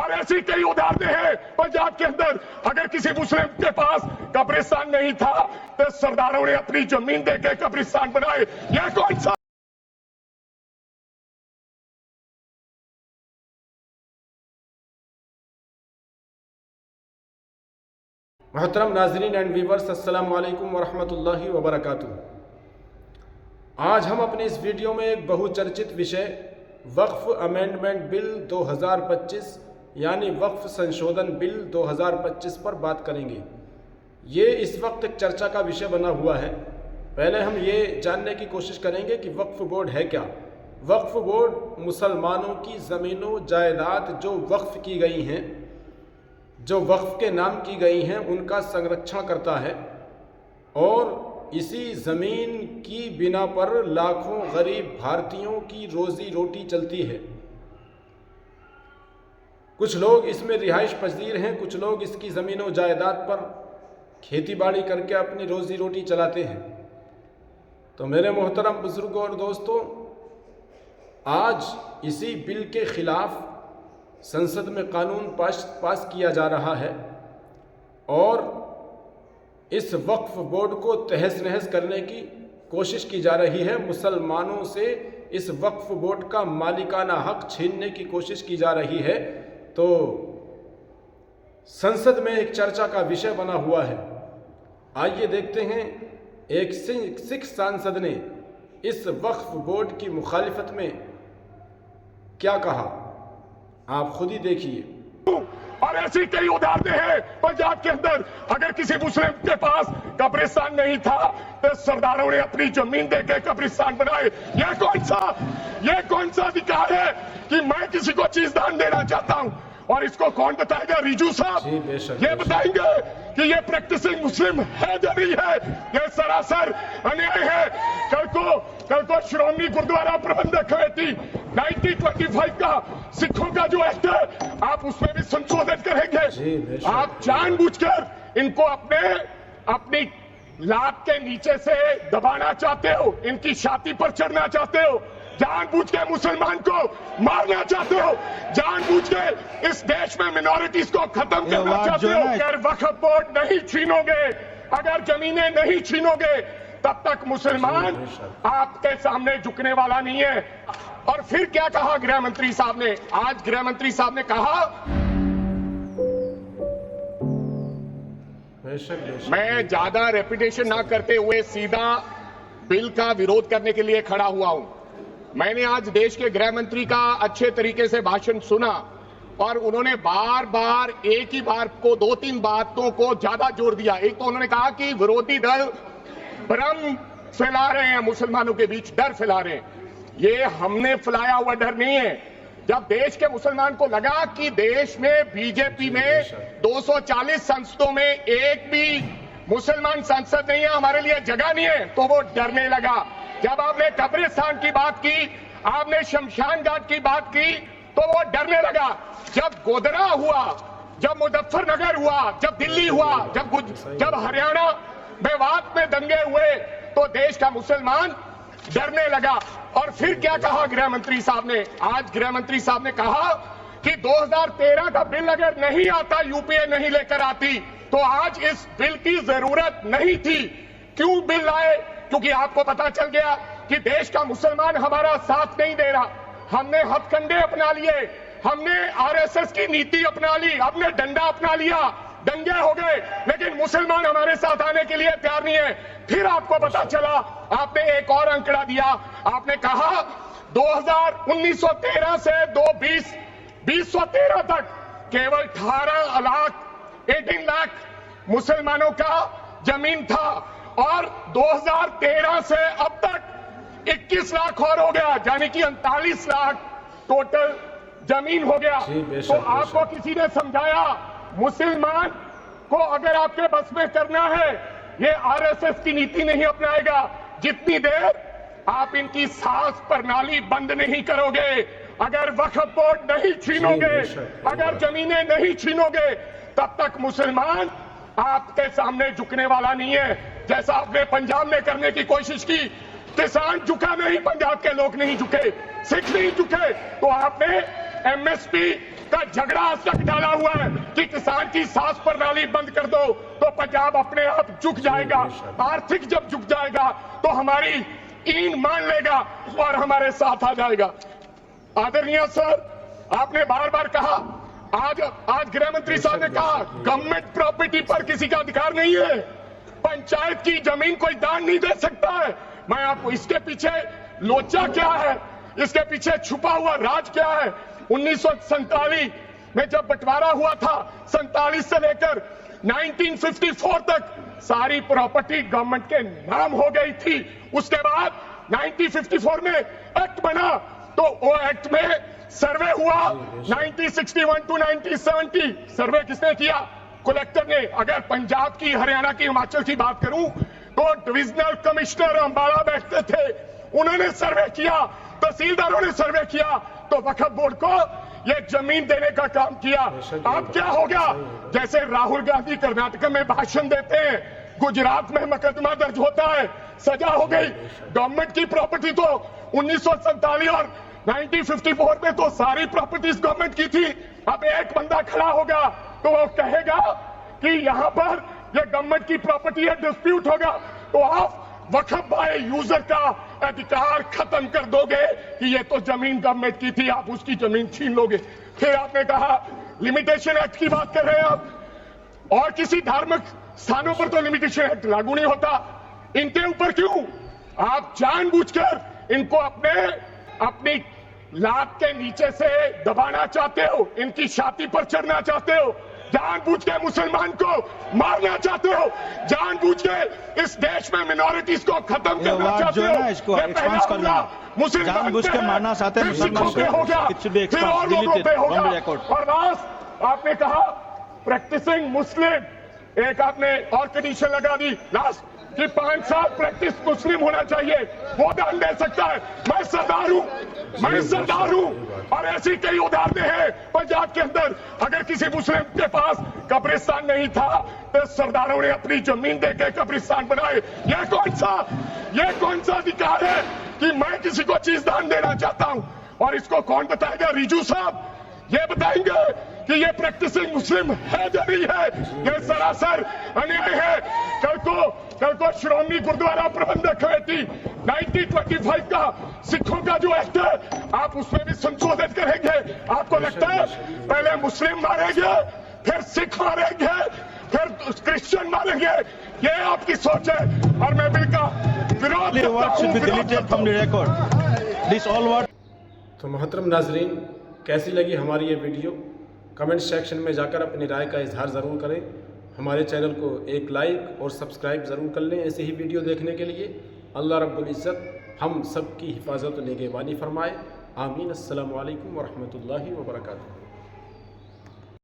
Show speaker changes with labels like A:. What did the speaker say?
A: और ऐसी कई उदाहरणें हैं पंजाब के अंदर। अगर किसी मुस्लिम के पास कब्रिस्तान नहीं था तो सरदारों ने अपनी जमीन देके कब्रिस्तान बनाए। यह कौन सा
B: मोहतरम नाज़रीन एंड व्यूवर्स, अस्सलाम वालेकुम वरहमतुल्लाहि वबरकातुहू। आज हम अपने इस वीडियो में एक बहुचर्चित विषय वक्फ अमेंडमेंट बिल 2025 यानी वक्फ संशोधन बिल 2025 पर बात करेंगे। ये इस वक्त एक चर्चा का विषय बना हुआ है। पहले हम ये जानने की कोशिश करेंगे कि वक्फ बोर्ड है क्या। वक्फ बोर्ड मुसलमानों की ज़मीनों जायदाद जो वक्फ की गई हैं, जो वक्फ के नाम की गई हैं, उनका संरक्षण करता है और इसी ज़मीन की बिना पर लाखों गरीब भारतीयों की रोज़ी रोटी चलती है। कुछ लोग इसमें रिहाइश पजीर हैं, कुछ लोग इसकी ज़मीनों जायदाद पर खेती बाड़ी करके अपनी रोज़ी रोटी चलाते हैं। तो मेरे मोहतरम बुज़ुर्गों और दोस्तों, आज इसी बिल के ख़िलाफ़ संसद में कानून पास किया जा रहा है और इस वक्फ बोर्ड को तहस नहस करने की कोशिश की जा रही है। मुसलमानों से इस वक्फ बोर्ड का मालिकाना हक छीनने की कोशिश की जा रही है। तो संसद में एक चर्चा का विषय बना हुआ है। आइए देखते हैं एक सिख सांसद ने इस वक्फ बोर्ड की मुखालिफत में क्या कहा, आप खुद ही देखिए।
A: और ऐसी कई उदाहरणें हैं पंजाब के अंदर। अगर किसी मुस्लिम के पास कब्रिस्तान नहीं था तो सरदारों ने अपनी जमीन देके कब्रिस्तान बनाए। यह कौन सा अधिकार है कि मैं किसी को चीज दान देना चाहता हूं? और इसको कौन बताएगा? रिजू साहब ये बताएंगे कि ये प्रैक्टिसिंग मुस्लिम है या नहीं है। ये सरासर अन्याय है। कल को श्रोमणी गुरुद्वारा प्रबंधक कमेटी 1925 का सिखों का जो एक्ट है, आप उसमें भी संशोधन करेंगे। आप जानबूझकर इनको अपनी लात के नीचे से दबाना चाहते हो, इनकी छाती पर चढ़ना चाहते हो, जानबूझ के मुसलमान को मारना चाहते हो, जानबूझ के इस देश में मिनॉरिटीज को खत्म करना चाहते हो। अगर वक्फ बोर्ड नहीं छीनोगे, अगर जमीनें नहीं छीनोगे, तब तक मुसलमान आपके सामने झुकने वाला नहीं है। और फिर क्या कहा गृह मंत्री साहब ने? आज गृह मंत्री साहब ने कहा, मैं ज्यादा रेपुटेशन ना करते हुए सीधा बिल का विरोध करने के लिए खड़ा हुआ हूं। मैंने आज देश के गृह मंत्री का अच्छे तरीके से भाषण सुना और उन्होंने बार बार एक ही बात को, 2-3 बातों को ज्यादा जोर दिया। एक तो उन्होंने कहा कि विरोधी दल भ्रम फैला रहे हैं, मुसलमानों के बीच डर फैला रहे हैं। ये हमने फैलाया हुआ डर नहीं है। जब देश के मुसलमान को लगा कि देश में बीजेपी में 240 संसदों में एक भी मुसलमान सांसद नहीं है, हमारे लिए जगह नहीं है, तो वो डरने लगा। जब आपने कब्रिस्तान की बात की, आपने शमशान घाट की बात की, तो वो डरने लगा। जब गोधरा हुआ, जब मुजफ्फरनगर हुआ, जब दिल्ली हुआ, जब हरियाणा मेवात में दंगे हुए, तो देश का मुसलमान डरने लगा। और फिर क्या कहा गृह मंत्री साहब ने? आज गृह मंत्री साहब ने कहा कि 2013 का बिल अगर नहीं आता, यूपीए नहीं लेकर आती, तो आज इस बिल की जरूरत नहीं थी। क्यों बिल लाए? क्योंकि आपको पता चल गया कि देश का मुसलमान हमारा साथ नहीं दे रहा। हमने हथकंडे अपना लिए, हमने आरएसएस की नीति अपना ली, हमने डंडा अपना लिया, दंगे हो गए, लेकिन मुसलमान हमारे साथ आने के लिए तैयार नहीं है। फिर आपको पता चला, आपने एक और आंकड़ा दिया, आपने कहा 1913 से 2013 तक केवल 18 लाख मुसलमानों का जमीन था और 2013 से अब तक 21 लाख और हो गया, यानी कि 39 लाख टोटल जमीन हो गया। तो आपको किसी ने समझाया मुसलमान को अगर आपके बस में करना है, ये आरएसएस की नीति नहीं अपनाएगा जितनी देर आप इनकी सांस प्रणाली बंद नहीं करोगे। अगर वक्फ बोर्ड नहीं छीनोगे, अगर जमीनें नहीं छीनोगे, तब तक मुसलमान आपके सामने झुकने वाला नहीं है। जैसा आपने पंजाब में करने की कोशिश की, किसान झुका नहीं, पंजाब के लोग नहीं झुके, सिख नहीं झुके, तो आपने एमएसपी का झगड़ा आज तक डाला हुआ है कि किसान की सांस प्रणाली बंद कर दो तो पंजाब अपने आप झुक जाएगा। आर्थिक जब झुक जाएगा तो हमारी ईन मान लेगा और हमारे साथ आ जाएगा। आदरणीय सर, आपने बार बार कहा, आज गृह मंत्री साहब ने कहा गवर्नमेंट प्रॉपर्टी पर किसी का अधिकार नहीं है, पंचायत की जमीन कोई दान नहीं दे सकता है। मैं आपको इसके पीछे लोचा क्या है, इसके पीछे छुपा हुआ राज क्या है। 1947 में जब बंटवारा हुआ था, 47 से लेकर 1954 तक सारी प्रॉपर्टी गवर्नमेंट के नाम हो गई थी। उसके बाद 1954 में एक्ट बना तो वो एक्ट में सर्वे हुआ 1961 टू 1970। सर्वे किसने किया? कलेक्टर ने। अगर पंजाब की, हरियाणा की, हिमाचल की बात करूं तो डिविजनल कमिश्नर अंबाला बैठते थे, उन्होंने सर्वे किया, तहसीलदारों ने सर्वे किया, तो वक्फ बोर्ड को ये जमीन देने का काम किया। अब क्या हो गया? जैसे राहुल गांधी कर्नाटक में भाषण देते हैं, गुजरात में मुकदमा दर्ज होता है, सजा हो गई। गवर्नमेंट की प्रॉपर्टी तो 1947 और 1954 में तो सारी प्रॉपर्टीज गवर्नमेंट की थी। अब एक बंदा खड़ा होगा तो वो कहेगा कि यहां पर ये गवर्नमेंट की प्रॉपर्टी है, डिस्प्यूट होगा तो आप वक्फ बाय यूजर का अधिकार खत्म कर दोगे कि ये तो जमीन गवर्नमेंट की थी, आप उसकी जमीन छीन लोगे। फिर आपने कहा लिमिटेशन एक्ट की बात कर रहे हैं आप, और किसी धार्मिक स्थानों पर तो लिमिटेशन एक्ट लागू नहीं होता, इनके ऊपर क्यों? आप जानबूझकर इनको अपनी लात के नीचे से दबाना चाहते हो, इनकी छाती पर चढ़ना चाहते हो, जानबूझ के मुसलमान को मारना चाहते हो, जानबूझ के इस देश में मिनॉरिटीज को खत्म करना चाहते हो।
C: इसको एक्सपांस करना, जानबूझ के मारना चाहते हैं मुसलमान को,
A: फिर और लोगों पे होगा। और लास्ट आपने कहा प्रैक्टिसिंग मुस्लिम, एक आपने और कंडीशन लगा दी लास्ट कि 5 साल प्रैक्टिस मुस्लिम होना चाहिए, वो दान दे सकता है। मैं सरदार हूं और ऐसी कई उदाहरणें हैं पंजाब के अंदर। अगर किसी मुस्लिम के पास कब्रिस्तान नहीं था तो सरदारों ने अपनी जमीन देकर कब्रिस्तान बनाए। ये कौन सा अधिकार है कि मैं किसी को चीज दान देना चाहता हूं? और इसको कौन बताएगा? रिजू साहब ये बताएंगे कि ये प्रैक्टिसिंग मुस्लिम है या नहीं है। ये सरासर अन्याय है। कल को श्रोमणी गुरुद्वारा प्रबंधक कमेटी 1925 का सिखों का जो एक्ट है, आप उसमें भी संशोधित करेंगे। आपको लगता है पहले मुस्लिम मारेंगे, फिर सिख मारेंगे, फिर क्रिश्चियन मारेंगे? ये आपकी सोच है और मैं बिल का विरोध
B: तो मोहतरम नाजरीन, कैसी लगी हमारी ये वीडियो? कमेंट सेक्शन में जाकर अपनी राय का इजहार ज़रूर करें। हमारे चैनल को एक लाइक और सब्सक्राइब ज़रूर कर लें ऐसे ही वीडियो देखने के लिए। अल्लाह रब्बुल इज़्ज़त हम सब की हिफाजत और निगहबानी फरमाए। आमीन। अस्सलामु अलैकुम व रहमतुल्लाहि व बरकातुहू।